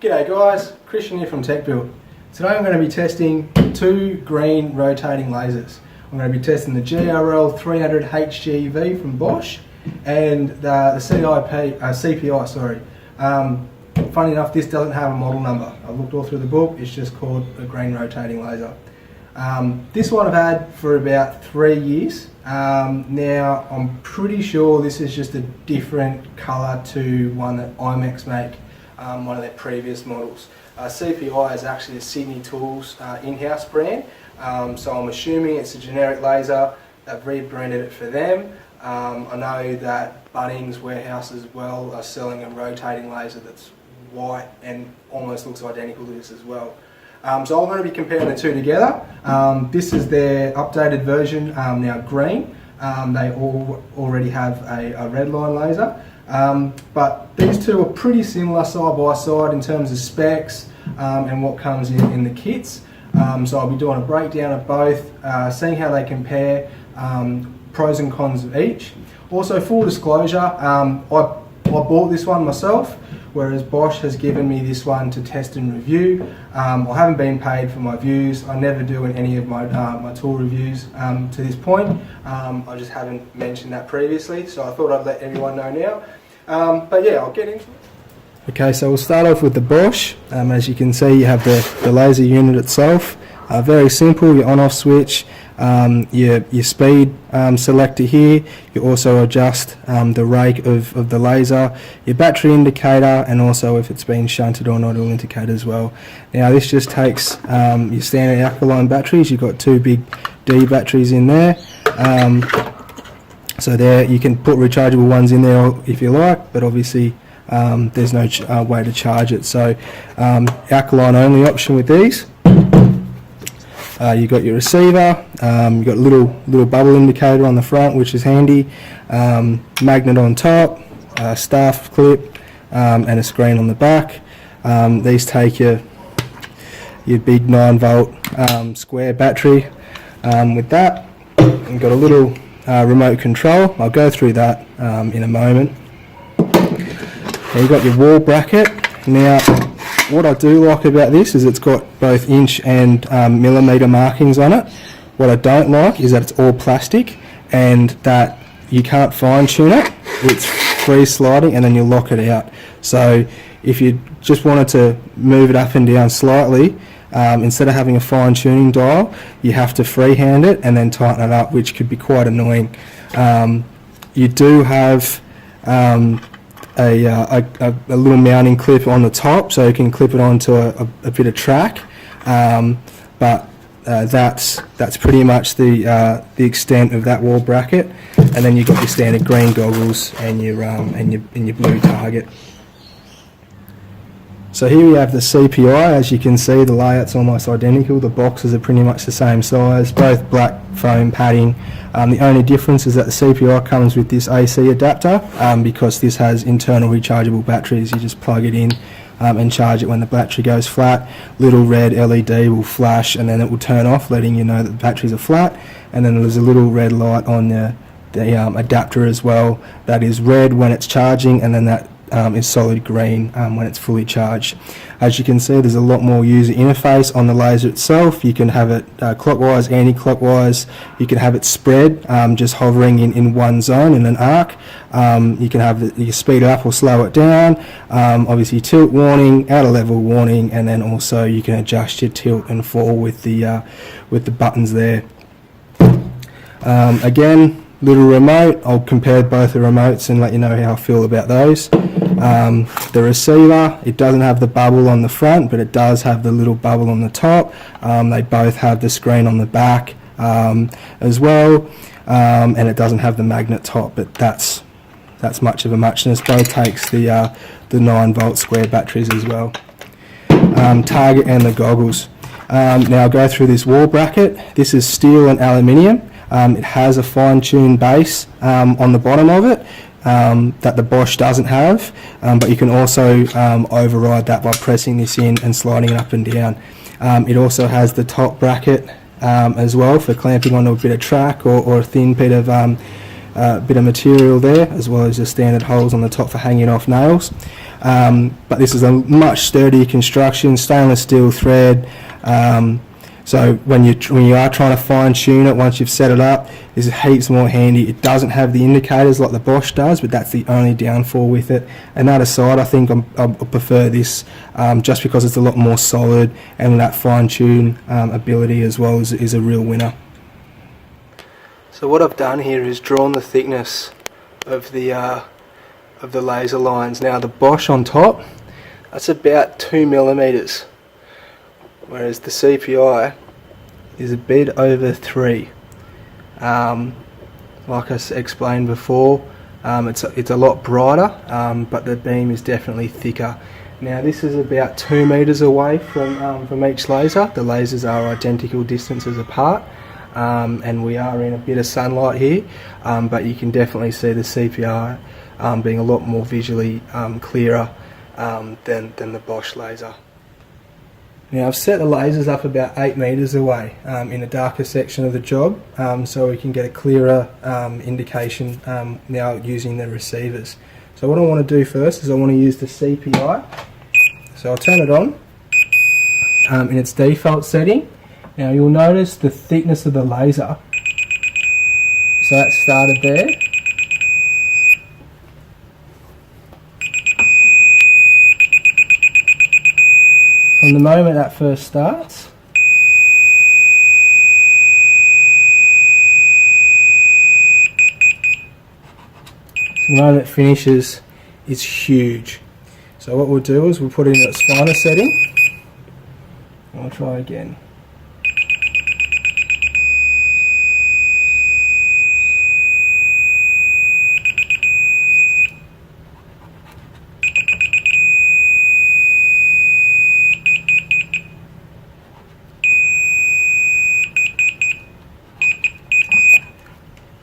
G'day guys, Christian here from TechBuild. Today I'm going to be testing two green rotating lasers. I'm going to be testing the GRL 300 HGV from Bosch and the CPI, sorry. Funny enough, this doesn't have a model number. I've looked all through the book, it's just called a green rotating laser. This one I've had for about 3 years. Now I'm pretty sure this is just a different colour to one that IMEX make, one of their previous models. CPI is actually a Sydney Tools in-house brand, so I'm assuming it's a generic laser. They've rebranded it for them. I know that Bunnings Warehouse as well are selling a rotating laser that's white and almost looks identical to this as well. So I'm going to be comparing the two together. This is their updated version, now green. They already have a red line laser. But these two are pretty similar side by side in terms of specs and what comes in the kits. So I'll be doing a breakdown of both, seeing how they compare, pros and cons of each. Also, full disclosure, I bought this one myself, whereas Bosch has given me this one to test and review. I haven't been paid for my views. I never do in any of my tool reviews to this point. I just haven't mentioned that previously, so I thought I'd let everyone know now. But yeah, I'll get into it. Okay, so we'll start off with the Bosch. As you can see, you have the laser unit itself. Very simple, your on-off switch, your speed selector here. You also adjust the rake of the laser, your battery indicator, and also if it's been shunted or not, it'll indicate as well. Now this just takes your standard alkaline batteries. You've got two big D batteries in there. So there you can put rechargeable ones in there if you like, but obviously there's no way to charge it. So alkaline only option with these. You've got your receiver, you've got a little bubble indicator on the front, which is handy, magnet on top, staff clip, and a screen on the back. These take your big 9-volt square battery. With that, you've got a little remote control. I'll go through that in a moment. Now you've got your wall bracket. Now, what I do like about this is it's got both inch and millimetre markings on it. What I don't like is that it's all plastic and that you can't fine tune it. It's free sliding and then you lock it out. So if you just wanted to move it up and down slightly, instead of having a fine tuning dial, you have to freehand it and then tighten it up, which could be quite annoying. You do have a little mounting clip on the top, so you can clip it onto a bit of track, but that's pretty much the extent of that wall bracket. And then you've got your standard green goggles and your blue target. So here we have the CPI. As you can see, the layout's almost identical. The boxes are pretty much the same size, both black foam padding. The only difference is that the CPI comes with this AC adapter because this has internal rechargeable batteries. You just plug it in and charge it when the battery goes flat. Little red LED will flash and then it will turn off, letting you know that the batteries are flat. And then there's a little red light on the adapter as well. That is red when it's charging, and then that is solid green when it's fully charged. As you can see, there's a lot more user interface on the laser itself. You can have it clockwise, anti-clockwise. You can have it spread, just hovering in one zone in an arc. You can have you speed it up or slow it down. Obviously tilt warning, outer level warning, and then also you can adjust your tilt and fall with the buttons there. Again, little remote. I'll compare both the remotes and let you know how I feel about those. The receiver, it doesn't have the bubble on the front, but it does have the little bubble on the top. They both have the screen on the back as well, and it doesn't have the magnet top, but that's much of a muchness. Both takes the 9-volt square batteries as well. Target and the goggles. Now I'll go through this wall bracket. This is steel and aluminium. It has a fine-tuned base on the bottom of it that the Bosch doesn't have, but you can also override that by pressing this in and sliding it up and down. It also has the top bracket as well for clamping onto a bit of track or a thin bit of bit of material there, as well as the standard holes on the top for hanging off nails. But this is a much sturdier construction, stainless steel thread. So when you are trying to fine tune it, once you've set it up, this is heaps more handy. It doesn't have the indicators like the Bosch does, but that's the only downfall with it. And that aside, I think I prefer this just because it's a lot more solid, and that fine tune ability as well is a real winner. So what I've done here is drawn the thickness of the laser lines. Now the Bosch on top, that's about 2 millimeters. Whereas the CPI is a bit over 3. Like I explained before, it's a lot brighter, but the beam is definitely thicker. Now this is about 2 meters away from each laser. The lasers are identical distances apart, and we are in a bit of sunlight here, but you can definitely see the CPI being a lot more visually clearer than the Bosch laser. Now I've set the lasers up about 8 meters away in a darker section of the job, so we can get a clearer indication now using the receivers. So what I want to do first is I want to use the CPI. So I'll turn it on in its default setting. Now you'll notice the thickness of the laser. So that started there. From the moment that first starts, the moment it finishes, it's huge. So what we'll do is we'll put it in its finer setting, and we'll try again.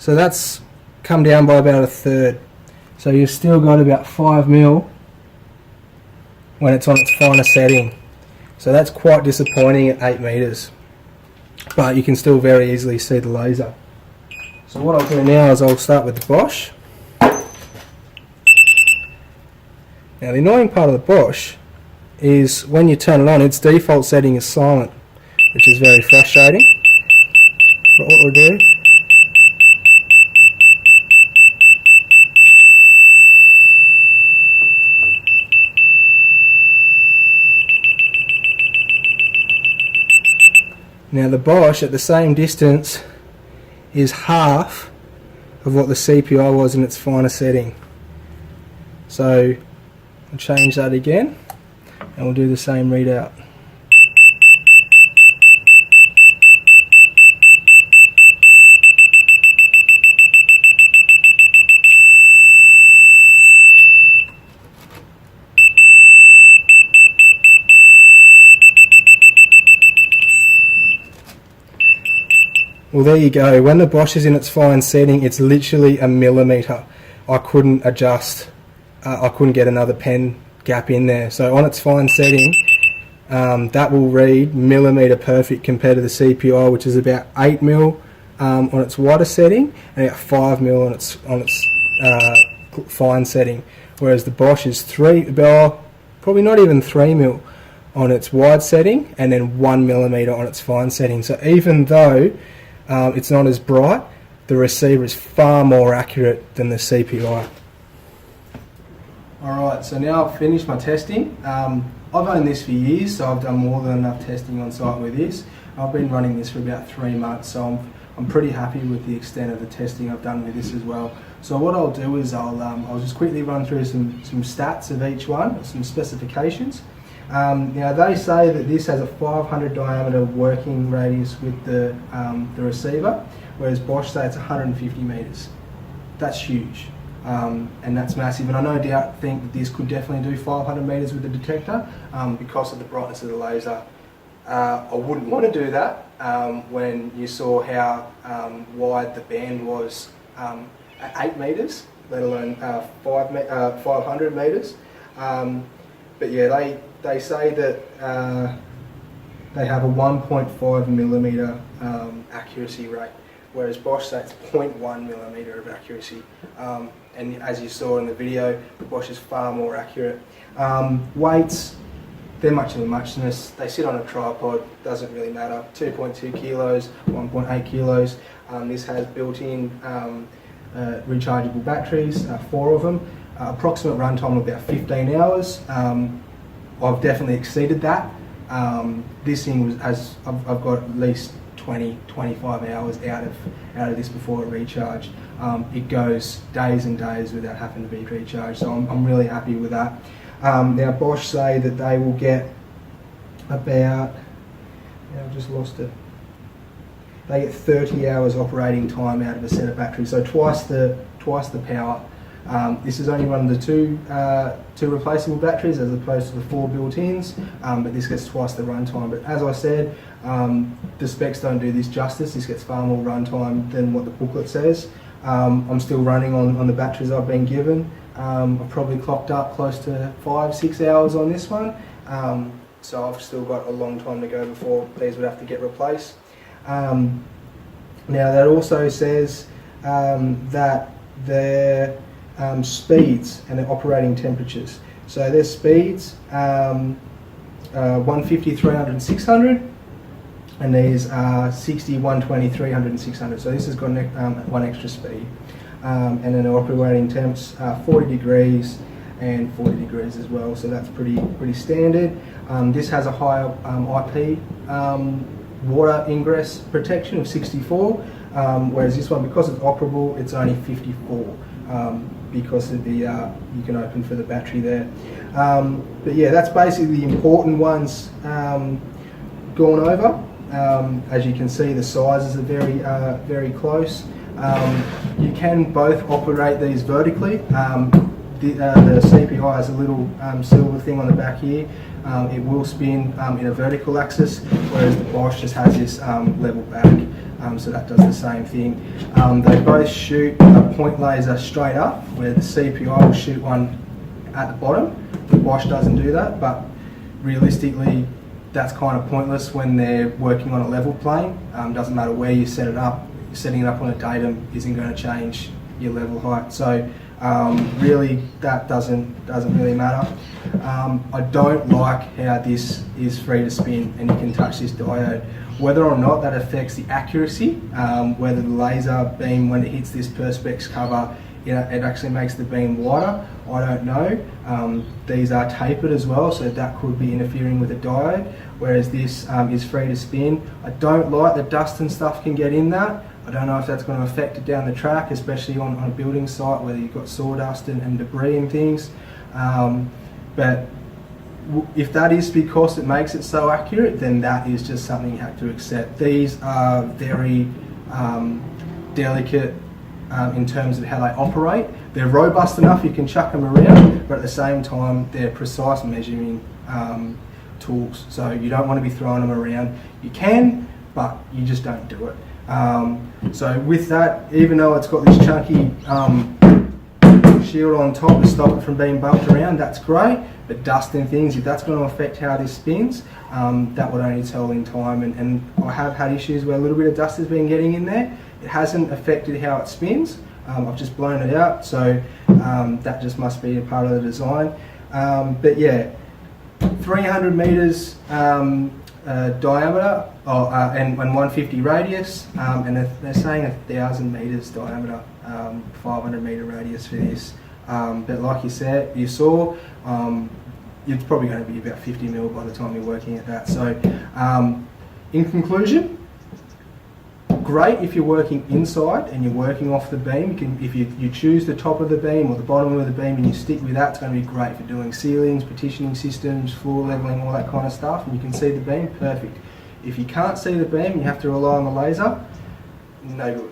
So that's come down by about 1/3. So you've still got about 5 mil when it's on its finer setting. So that's quite disappointing at 8 meters. But you can still very easily see the laser. So what I'll do now is I'll start with the Bosch. Now the annoying part of the Bosch is when you turn it on, its default setting is silent, which is very frustrating. But what we'll do, now the Bosch at the same distance is half of what the CPI was in its finer setting. So I'll change that again and we'll do the same readout. Well, there you go. When the Bosch is in its fine setting, it's literally a millimetre. I couldn't adjust. I couldn't get another pen gap in there. So on its fine setting, that will read millimetre perfect compared to the CPI, which is about 8 mil on its wider setting, and about 5 mil on its fine setting. Whereas the Bosch is probably not even 3 mil on its wide setting, and then 1 millimetre on its fine setting. So even though it's not as bright, the receiver is far more accurate than the CPI. Alright, so now I've finished my testing. I've owned this for years, so I've done more than enough testing on site with this. I've been running this for about 3 months, so I'm pretty happy with the extent of the testing I've done with this as well. So what I'll do is I'll just quickly run through some stats of each one, some specifications. Now they say that this has a 500 diameter working radius with the receiver, whereas Bosch say it's 150 meters. That's huge, and that's massive. And I no doubt think that this could definitely do 500 meters with the detector because of the brightness of the laser. I wouldn't want to do that when you saw how wide the band was at 8 meters, let alone 500 meters. But yeah, they say that they have a 1.5 millimeter accuracy rate, whereas Bosch say it's 0.1 millimetre of accuracy. And as you saw in the video, Bosch is far more accurate. Weights, they're much of a muchness. They sit on a tripod, doesn't really matter. 2.2 kilos, 1.8 kilos. This has built-in rechargeable batteries, 4 of them. Approximate runtime of about 15 hours. I've definitely exceeded that. This thing I've got at least 20-25 hours out of this before it recharged. It goes days and days without having to be recharged, so I'm really happy with that. Now Bosch say that they will get about, I've just lost it. They get 30 hours operating time out of a set of batteries, so twice the power. This is only one of the two replaceable batteries as opposed to the 4 built-ins, but this gets twice the runtime. But as I said, the specs don't do this justice. This gets far more runtime than what the booklet says. I'm still running on the batteries I've been given. I've probably clocked up close to 5-6 hours on this one, so I've still got a long time to go before these would have to get replaced. Now that also says that their speeds and their operating temperatures. So their speeds, 150, 300 and 600, and these are 60, 120, 300 and 600. So this has got one extra speed. And then the operating temps, 40 degrees and 40 degrees as well, so that's pretty standard. This has a higher IP water ingress protection of 64, whereas this one, because it's operable, it's only 54. Because of the you can open for the battery there. But yeah, that's basically the important ones gone over. As you can see, the sizes are very close. You can both operate these vertically. The CPI has a little silver thing on the back here. It will spin in a vertical axis, whereas the Bosch just has this level back. So that does the same thing. They both shoot a point laser straight up, where the CPI will shoot one at the bottom. The Bosch doesn't do that, but realistically that's kind of pointless when they're working on a level plane. Doesn't matter where you set it up. Setting it up on a datum isn't going to change your level height. So really that doesn't really matter. I don't like how this is free to spin and you can touch this diode. Whether or not that affects the accuracy, whether the laser beam, when it hits this perspex cover, it actually makes the beam wider, I don't know. These are tapered as well, so that could be interfering with the diode, whereas this is free to spin. I don't like the dust and stuff can get in that. I don't know if that's going to affect it down the track, especially on a building site where you've got sawdust and debris and things. But if that is because it makes it so accurate, then that is just something you have to accept. These are very delicate in terms of how they operate. They're robust enough you can chuck them around, but at the same time they're precise measuring tools. So you don't want to be throwing them around. You can, but you just don't do it. So with that, even though it's got this chunky shield on top to stop it from being bumped around, that's great. But dust and things, if that's going to affect how this spins, that would only tell in time. And I have had issues where a little bit of dust has been getting in there. It hasn't affected how it spins. I've just blown it out, so that just must be a part of the design. But yeah, 300 meters diameter and 150 radius, and they're saying 1,000 meters diameter, 500 meter radius for this. But like you saw, it's probably going to be about 50 mil by the time you're working at that. So in conclusion, great if you're working inside and you're working off the beam. If you choose the top of the beam or the bottom of the beam and you stick with that, it's going to be great for doing ceilings, partitioning systems, floor leveling, all that kind of stuff, and you can see the beam, perfect. If you can't see the beam and you have to rely on the laser, no good.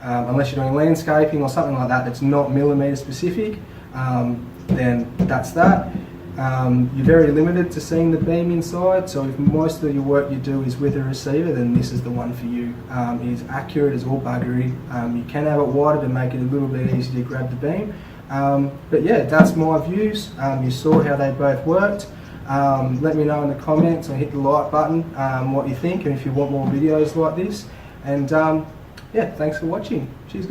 Unless you're doing landscaping or something like that that's not millimetre specific, then that's that. You're very limited to seeing the beam inside, so if most of your work you do is with a receiver, then this is the one for you. It is accurate as all buggery. You can have it wider to make it a little bit easier to grab the beam. But yeah, that's my views. You saw how they both worked. Let me know in the comments and hit the like button what you think, and if you want more videos like this. And yeah, thanks for watching. Cheers.